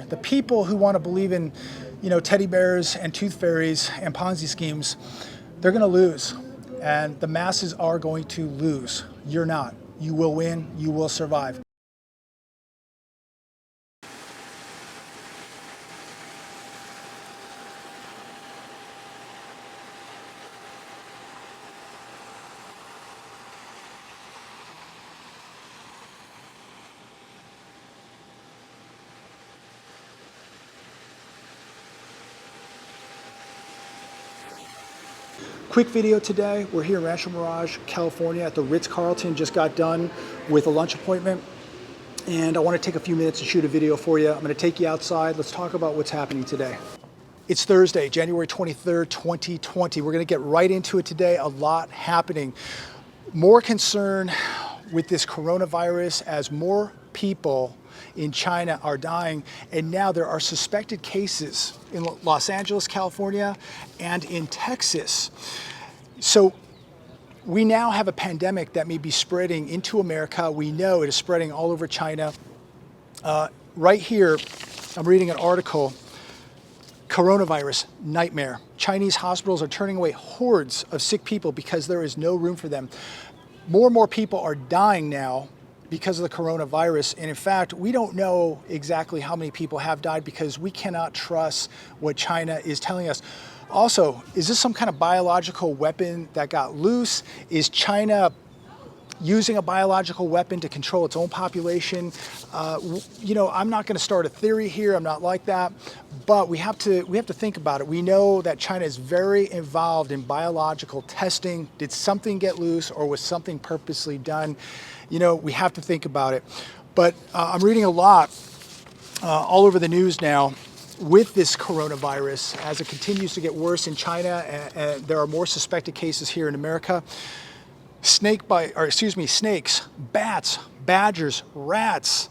The people who want to believe in, teddy bears and tooth fairies and Ponzi schemes, they're going to lose. And the masses are going to lose. You're not. You will win. You will survive. Quick video today. We're here in Rancho Mirage, California at the Ritz-Carlton. Just got done with a lunch appointment and I want to take a few minutes to shoot a video for you. I'm going to take you outside. Let's talk about what's happening today. It's Thursday, January 23rd, 2020. We're going to get right into it today. A lot happening. More concern with this coronavirus as more people in China are dying, and now there are suspected cases in Los Angeles, California, and in Texas. So we now have a pandemic that may be spreading into America. We know it is spreading all over China. Right here, I'm reading an article, Coronavirus Nightmare. Chinese hospitals are turning away hordes of sick people because there is no room for them. More and more people are dying now because of the coronavirus. And in fact, we don't know exactly how many people have died because we cannot trust what China is telling us. Also, is this some kind of biological weapon that got loose? Is China using a biological weapon to control its own population? I'm not going to start a theory here. I'm not like that, but we have to think about it. We know that China is very involved in biological testing. Did something get loose, or was something purposely done? We have to think about it. But I'm reading a lot all over the news now with this coronavirus as it continues to get worse in China, and there are more suspected cases here in America. Snakes, bats, badgers, rats,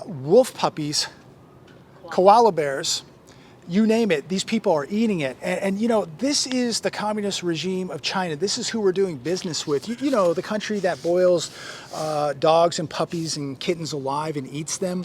wolf puppies, koala bears, you name it, these people are eating it. And this is the communist regime of China. This is who we're doing business with. The country that boils dogs and puppies and kittens alive and eats them.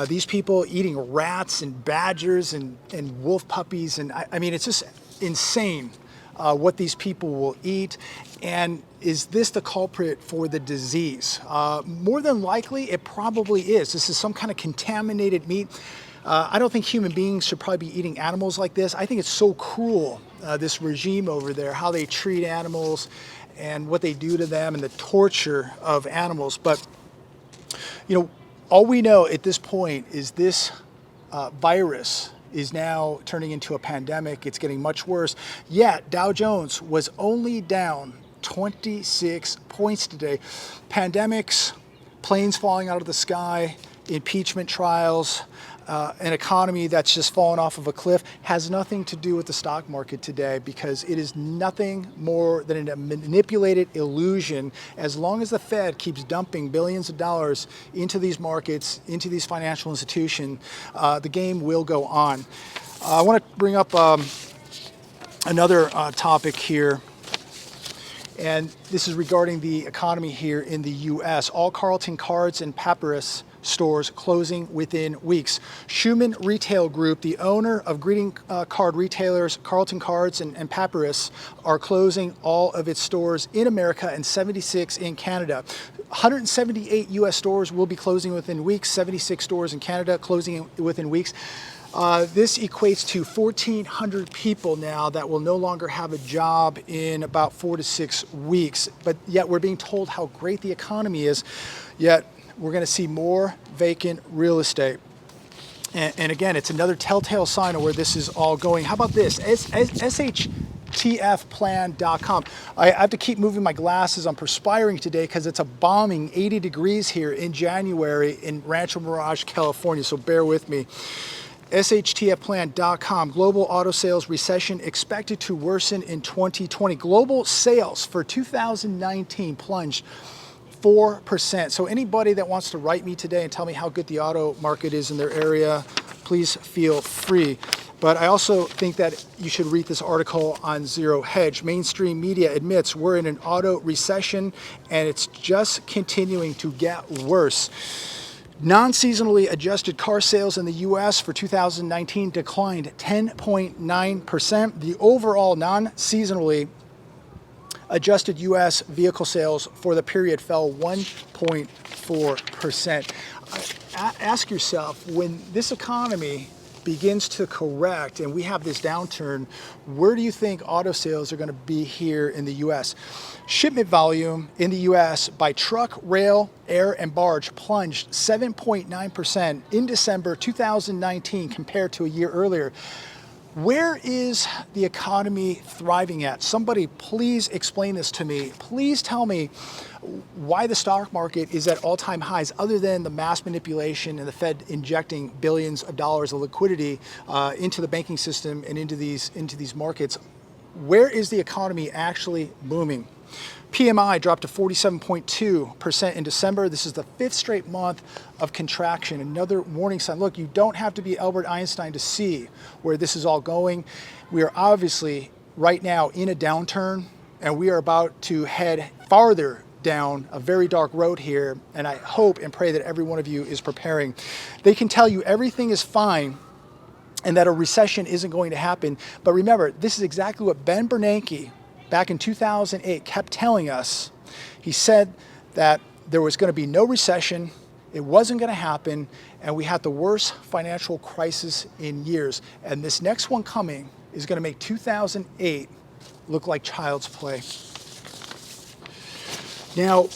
These people eating rats and badgers and wolf puppies. And I mean, it's just insane what these people will eat. And is this the culprit for the disease? More than likely, it probably is. This is some kind of contaminated meat. I don't think human beings should probably be eating animals like this. I think it's so cruel, this regime over there, how they treat animals and what they do to them and the torture of animals. But, all we know at this point is this virus is now turning into a pandemic. It's getting much worse. Yet Dow Jones was only down 26 points today. Pandemics, planes falling out of the sky, impeachment trials, an economy that's just fallen off of a cliff has nothing to do with the stock market today, because it is nothing more than a manipulated illusion. As long as the Fed keeps dumping billions of dollars into these markets, into these financial institutions, the game will go on. I want to bring up another topic here. And this is regarding the economy here in the U.S. All Carlton Cards and Papyrus stores closing within weeks. Schumann Retail Group, the owner of greeting card retailers Carlton Cards and Papyrus, are closing all of its stores in America and 76 in Canada. 178 U.S. stores will be closing within weeks, 76 stores in Canada closing within weeks. This equates to 1,400 people now that will no longer have a job in about 4 to 6 weeks. But yet we're being told how great the economy is, yet we're going to see more vacant real estate. And again, it's another telltale sign of where this is all going. How about this? SHTFplan.com. I have to keep moving my glasses. I'm perspiring today because it's a bombing 80 degrees here in January in Rancho Mirage, California, so bear with me. SHTFplan.com. Global auto sales recession expected to worsen in 2020. Global sales for 2019 plunged 4%. So anybody that wants to write me today and tell me how good the auto market is in their area, please feel free. But I also think that you should read this article on Zero Hedge. Mainstream media admits we're in an auto recession and it's just continuing to get worse. Non-seasonally adjusted car sales in the U.S. for 2019 declined 10.9%. The overall non-seasonally adjusted U.S. vehicle sales for the period fell 1.4%. Ask yourself, when this economy begins to correct and we have this downturn, where do you think auto sales are going to be here in the U.S.? Shipment volume in the U.S. by truck, rail, air, and barge plunged 7.9% in December 2019 compared to a year earlier. Where is the economy thriving at? Somebody please explain this to me. Please tell me why the stock market is at all-time highs other than the mass manipulation and the Fed injecting billions of dollars of liquidity into the banking system and into these markets. Where is the economy actually booming? PMI dropped to 47.2% in December. This is the 5th straight month of contraction. Another warning sign. Look, you don't have to be Albert Einstein to see where this is all going. We are obviously right now in a downturn, and we are about to head farther down a very dark road here, and I hope and pray that every one of you is preparing. They can tell you everything is fine and that a recession isn't going to happen, but remember, this is exactly what Ben Bernanke back in 2008 kept telling us. He said that there was going to be no recession, it wasn't going to happen, and we had the worst financial crisis in years. And this next one coming is going to make 2008 look like child's play. Now,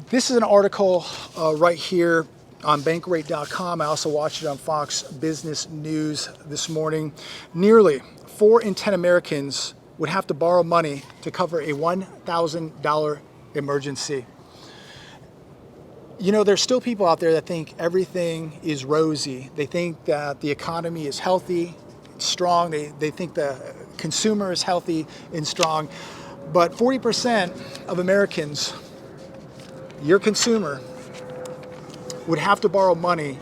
this is an article right here on Bankrate.com. I also watched it on Fox Business News this morning. Nearly 4 in 10 Americans would have to borrow money to cover a $1,000 emergency. You know, there's still people out there that think everything is rosy. They think that the economy is healthy, strong. They think the consumer is healthy and strong. But 40% of Americans, your consumer, would have to borrow money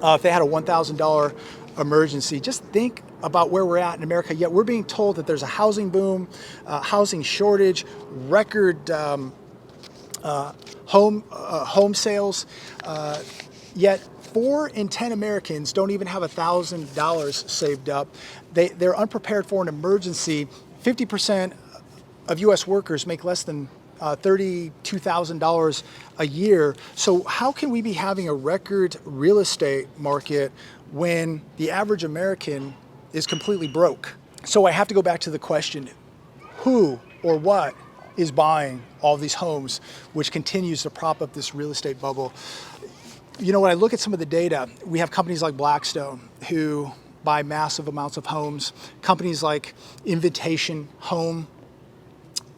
if they had a $1,000 emergency. Just think about where we're at in America, yet we're being told that there's a housing boom, housing shortage, record home sales, yet 4 in 10 Americans don't even have $1,000 saved up. They're unprepared for an emergency. 50% of U.S. workers make less than $32,000 a year. So how can we be having a record real estate market when the average American is completely broke? So I have to go back to the question, who or what is buying all these homes, which continues to prop up this real estate bubble? You know, when I look at some of the data, we have companies like Blackstone who buy massive amounts of homes. Companies like Invitation Home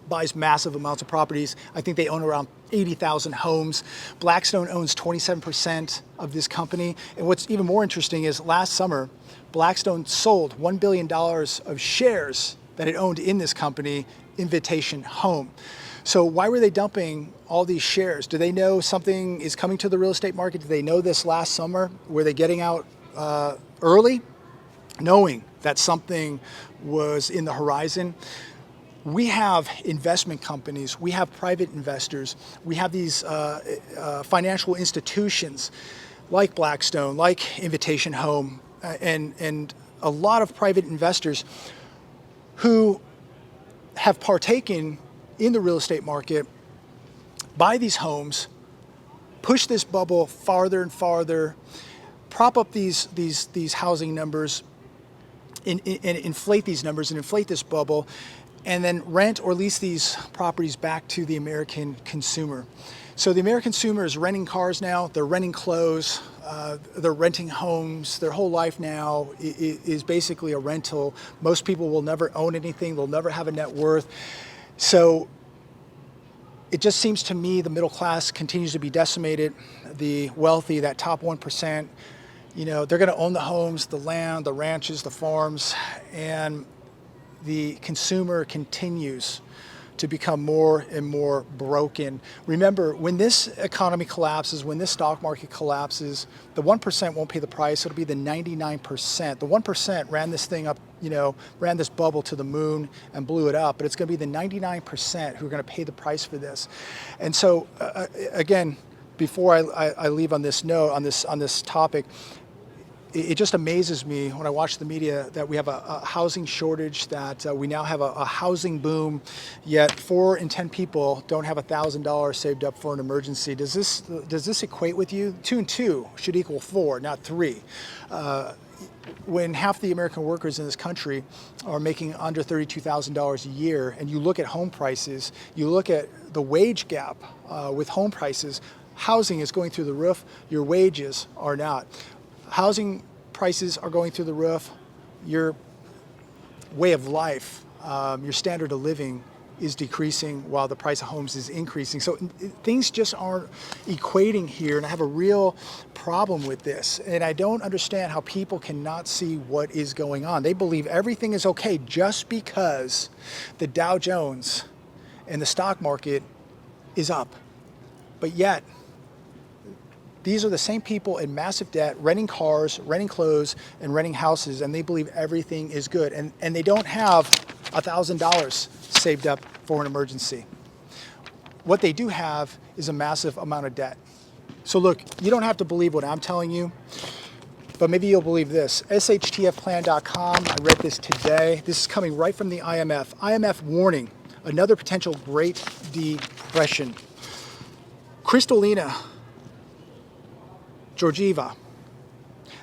buys massive amounts of properties. I think they own around 80,000 homes. Blackstone owns 27% of this company. And what's even more interesting is last summer, Blackstone sold $1 billion of shares that it owned in this company, Invitation Home. So why were they dumping all these shares? Do they know something is coming to the real estate market? Did they know this last summer? Were they getting out early, knowing that something was in the horizon? We have investment companies, we have private investors, we have these financial institutions like Blackstone, like Invitation Home, and a lot of private investors who have partaken in the real estate market, buy these homes, push this bubble farther and farther, prop up these housing numbers, and inflate these numbers and inflate this bubble, and then rent or lease these properties back to the American consumer. So the American consumer is renting cars now, they're renting clothes, they're renting homes. Their whole life now is basically a rental. Most people will never own anything, they'll never have a net worth. So it just seems to me the middle class continues to be decimated. The wealthy, that top 1%, you know, they're gonna own the homes, the land, the ranches, the farms, and the consumer continues to become more and more broken. Remember, when this economy collapses, when this stock market collapses, the 1% won't pay the price, it'll be the 99%. The 1% ran this thing up, you know, ran this bubble to the moon and blew it up, but it's gonna be the 99% who are gonna pay the price for this. And so, again, before I leave on this note, on this topic, it just amazes me when I watch the media that we have a housing shortage, that we now have a housing boom, yet 4 in 10 people don't have $1,000 saved up for an emergency. Does this equate with you? 2 and 2 should equal 4, not 3. When half the American workers in this country are making under $32,000 a year, and you look at home prices, you look at the wage gap with home prices, housing is going through the roof, your wages are not. Housing prices are going through the roof, your way of life, your standard of living is decreasing while the price of homes is increasing. So things just aren't equating here, and I have a real problem with this. And I don't understand how people cannot see what is going on. They believe everything is okay just because the Dow Jones and the stock market is up. But yet, these are the same people in massive debt, renting cars, renting clothes, and renting houses, and they believe everything is good. And they don't have $1,000 saved up for an emergency. What they do have is a massive amount of debt. So look, you don't have to believe what I'm telling you, but maybe you'll believe this. SHTFplan.com, I read this today. This is coming right from the IMF. IMF warning, another potential Great Depression. Kristalina Georgieva,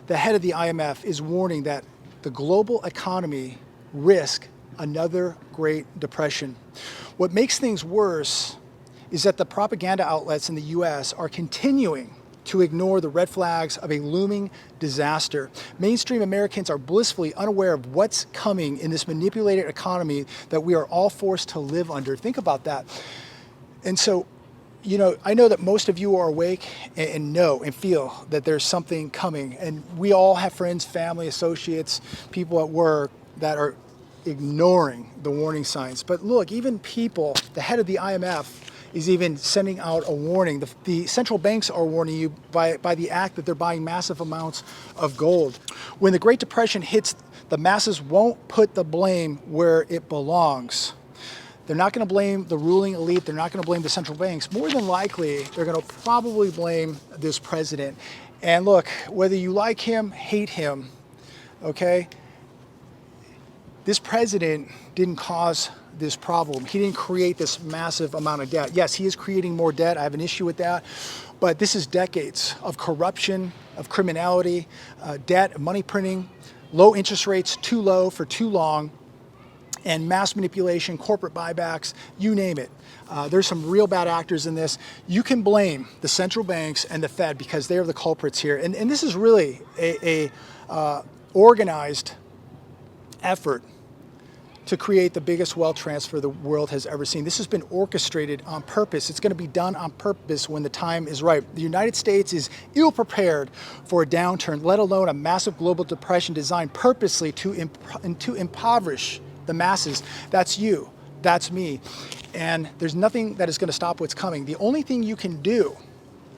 the head of the IMF, is warning that the global economy risks another Great Depression. What makes things worse is that the propaganda outlets in the US are continuing to ignore the red flags of a looming disaster. Mainstream Americans are blissfully unaware of what's coming in this manipulated economy that we are all forced to live under. Think about that. And so, you know, I know that most of you are awake and know and feel that there's something coming. And we all have friends, family, associates, people at work that are ignoring the warning signs. But look, even people, the head of the IMF is even sending out a warning. The central banks are warning you by the act that they're buying massive amounts of gold. When the Great Depression hits, the masses won't put the blame where it belongs. They're not going to blame the ruling elite. They're not going to blame the central banks. More than likely, they're going to probably blame this president. And look, whether you like him, hate him, okay, this president didn't cause this problem. He didn't create this massive amount of debt. Yes, he is creating more debt. I have an issue with that. But this is decades of corruption, of criminality, debt, money printing, low interest rates, too low for too long, and mass manipulation, corporate buybacks, you name it. There's some real bad actors in this. You can blame the central banks and the Fed because they're the culprits here. And this is really a organized effort to create the biggest wealth transfer the world has ever seen. This has been orchestrated on purpose. It's going to be done on purpose when the time is right. The United States is ill-prepared for a downturn, let alone a massive global depression designed purposely to impoverish the masses. That's you, that's me. And there's nothing that is going to stop what's coming. The only thing you can do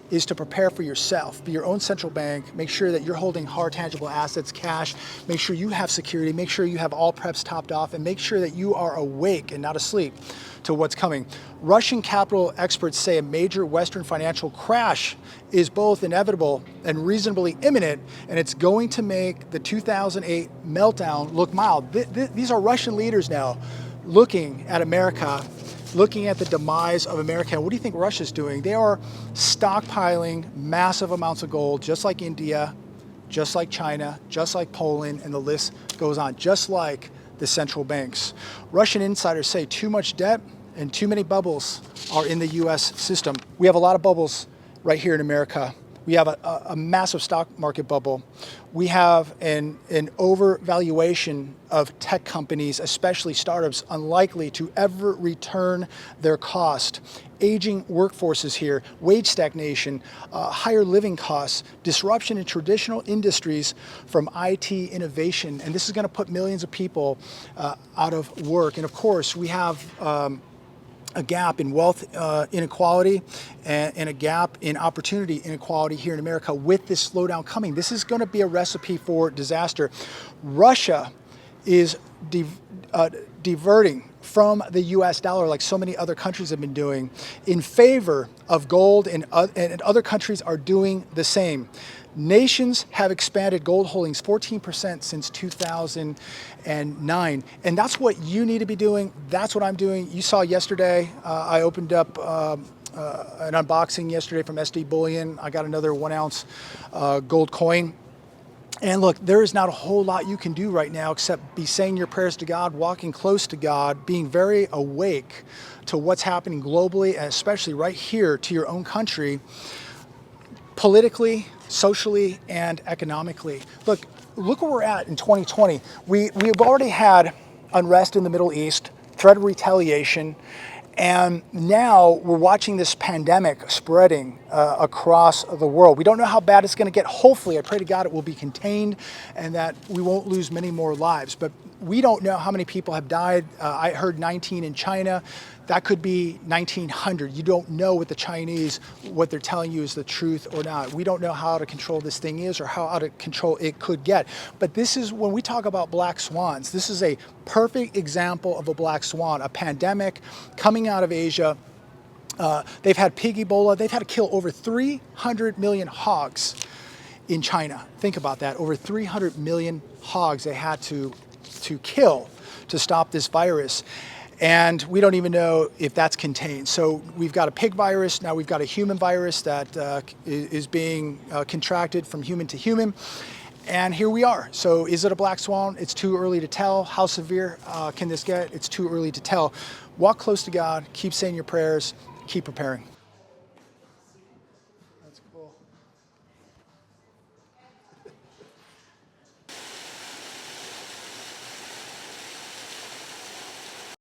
is to prepare for yourself. Be your own central bank. Make sure that you're holding hard tangible assets, cash. Make sure you have security. Make sure you have all preps topped off, and make sure that you are awake and not asleep to what's coming. Russian capital experts say a major Western financial crash is both inevitable and reasonably imminent, and it's going to make the 2008 meltdown look mild. These are Russian leaders now looking at America, looking at the demise of America. And what do you think Russia's doing? They are stockpiling massive amounts of gold, just like India, just like China, just like Poland, and the list goes on, just like the central banks. Russian insiders say too much debt and too many bubbles are in the US system. We have a lot of bubbles right here in America. We have a massive stock market bubble. We have an overvaluation of tech companies, especially startups, unlikely to ever return their cost. Aging workforces here, wage stagnation, higher living costs, disruption in traditional industries from IT innovation. And this is going to put millions of people out of work. And of course, we have a gap in wealth inequality and a gap in opportunity inequality here in America with this slowdown coming. This is going to be a recipe for disaster. Russia is diverting from the US dollar, like so many other countries have been doing, in favor of gold, and other countries are doing the same. Nations have expanded gold holdings 14% since 2009, and that's what you need to be doing. That's what I'm doing. You saw yesterday, I opened up an unboxing yesterday from SD Bullion. I got another 1 ounce gold coin. And look, there is not a whole lot you can do right now except be saying your prayers to God, walking close to God, being very awake to what's happening globally, and especially right here to your own country, politically, socially, and economically. Look where we're at in 2020. We've already had unrest in the Middle East, threat of retaliation, and now we're watching this pandemic spreading across the world. We don't know how bad it's going to get. Hopefully, I pray to God it will be contained and that we won't lose many more lives. But we don't know how many people have died. I heard 19 in China. That could be 1,900. You don't know what the Chinese, what they're telling you is the truth or not. We don't know how out of control this thing is or how out of control it could get. But this is, when we talk about black swans, this is a perfect example of a black swan, a pandemic coming out of Asia. They've had pig Ebola. They've had to kill over 300 million hogs in China. Think about that. Over 300 million hogs they had to kill to stop this virus. And we don't even know if that's contained. So we've got a pig virus, now we've got a human virus that is being contracted from human to human. And here we are. So is it a black swan? It's too early to tell. How severe can this get? It's too early to tell. Walk close to God, keep saying your prayers, keep preparing.